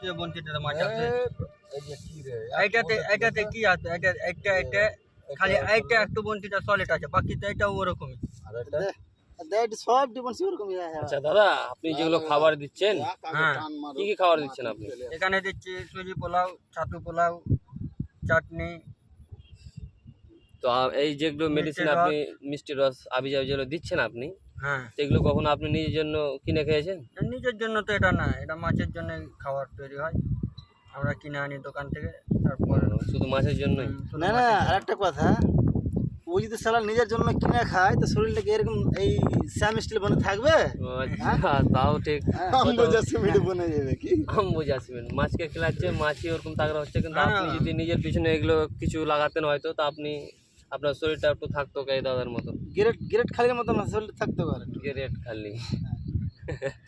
যে বঞ্চিতটা মাছ আছে এইটাতে কি আছে, এটা খালি এইটা একটু বঞ্চিতটা সলিড আছে, বাকিটা এটাও ওরকমই। সব ডিফারেন্স ওরকমই। আচ্ছা দাদা, আপনি যেগুলো খাবার দিচ্ছেন, হ্যাঁ, কি কি খাবার দিচ্ছেন আপনি? এখানে দিচ্ছি সুজি পোলাও, ছাতু পোলাও, চাটনি। তো এই যেগুলো মেডিসিন মিষ্টি রস। আপনি মিষ্টি রস আবি যাবি যেগুলো দিচ্ছেন আপনি, হ্যাঁ, সেগুলো কখনো আপনি নিজের জন্য কিনে খেয়েছেন? নিজের জন্য তো এটা না, এটা মাছের জন্য খাবার তৈরি হয়, আমরা কিনে আনি দোকান থেকে। তারপর শুধু মাছের জন্যই? শুধু না না, মাছের আর জন্য। একটা কথা, ও যদি সালা নিজের জন্য কিনে খায় তো শরীরটাকে এরকম এই স্যাম স্টিল বনে থাকবে? ও আচ্ছা, তাও ঠিক। বনে যাবে কি? বুঝে আসবেন, মাছকে খেলাচ্ছে, মাছই ওরকম তাগড়া হচ্ছে, কিন্তু হ্যাঁ। আপনি যদি নিজের পিছনে এগুলো কিছু লাগাতেন হয়তো, তা আপনি আপনার শরীরটা একটু থাকতো এই দাদার মতো, গ্রেট খালির মতো না শরীর থাকতে পারে। রেট খালি।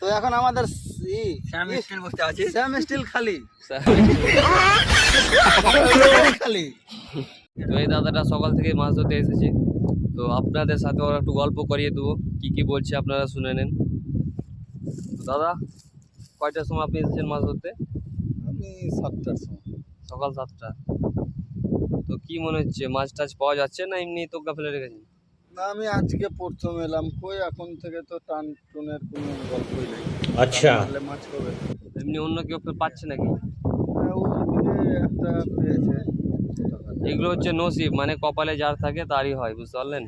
তো এখন আমাদের স্যাম স্টিল বসতে আছে। স্যাম স্টিল খালি খালি। তো এই দাদাটা সকাল থেকে মাছ ধরতে এসেছে, তো আপনাদের সাথে ওরা একটু গল্প করিয়ে দেবো, কি কি বলছে আপনারা শুনে নেন। তো দাদা, কয়টার সময় আপনি এসেছেন মাছ ধরতে? আমি 7টার সময়। সকাল 7টা। তো কি মনে হচ্ছে, মাছ টাছ পাওয়া যাচ্ছে না এমনি তোগা ফেলে রেখেছেন? না, আমি আজকে প্রথম এলাম, কই এখন থেকে তো টান টুনের কোনো গল্পই নেই। আচ্ছা, মাছ হবে এমনি অন্য কেউ পাচ্ছে নাকি? ওইদিকে একটা পেয়েছে। এগুলো হচ্ছে নসিব, মানে কপালে যার থাকে তারই হয়, বুঝতে পারলেন?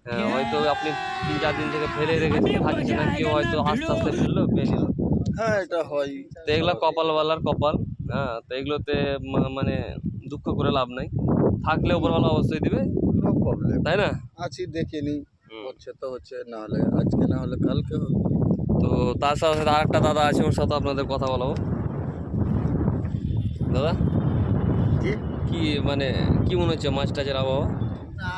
হ্যাঁ, হয়তো আপনি 3-4 দিন থেকে ফেলে রেখেছেন, খাচ্ছে না, কেউ হয়তো আস্তে আস্তে ফেললো, পেয়ে নিল। হ্যাঁ, এটা হয়। তো এগুলো কপালওয়ালার কপাল। হ্যাঁ, তো এগুলোতে মানে দুঃখ করে লাভ নাই, থাকলে ওপরওয়ালা অবশ্যই দিবে, নো প্রবলেম। তাই না? আছি দেখিনি, হুম। হচ্ছে তো হচ্ছে, না হলে আজকে না হলে কালকে হবে। তো তার সাথে সাথে আরেকটা দাদা আছে, ওর সাথে আপনাদের কথা বলাবো। দাদা, জি? কি মানে কি মনে হচ্ছে মাছ টাচের আবহাওয়া? না,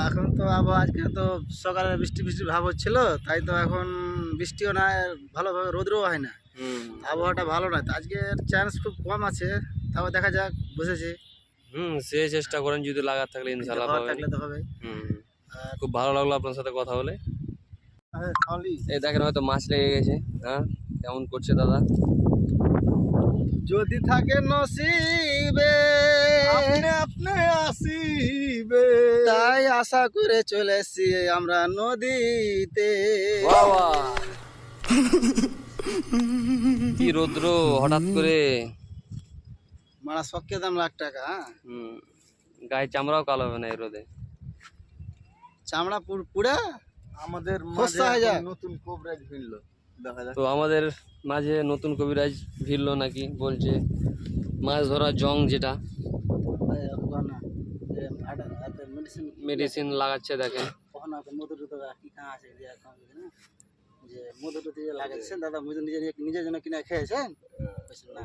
এখন তো আবার আজকে তো সকালে বৃষ্টি বৃষ্টির ভাব হচ্ছিল, তাই তো এখন বৃষ্টিও না, ভালোভাবে রোদ্রও হয় না, আবহাওয়াটা ভালো না। তো আজকের চান্স খুব কম আছে, তাও দেখা যাক, বসেছি। সে চেষ্টা করেন, যদি লাগার থাকলে ইনশাল্লাহ খাবার পাবেন। থাকলে তো হবে। খুব ভালো লাগলো আপনার সাথে কথা বলে। খালি এই দেখেন, হয়তো মাছ লেগে গেছে। হ্যাঁ, কেমন করছে দাদা? যদি থাকে নসিবে আপনি আসিবে, তাই আশা করে চলেছি আমরা নদীতে। বাবা, কি রৌদ্র হঠাৎ করে! মারা শখকে দাম ৳1,00,000। হ্যাঁ, গায়ে চামড়াও কালো হবে না এই রোদে। চামড়া পুরা আমাদের নতুন কোবরাজ ভিড়লো, দেখা যাক। তো আমাদের মাঝে নতুন কবিরাজ ভিড়লো নাকি, বলছে মাছ ধরা জং যেটা মেডিসিন লাগাচ্ছে, দেখেন। যে মধুর লাগাচ্ছেন দাদা, নিজের জন্য কিনে খেয়েছেন? না।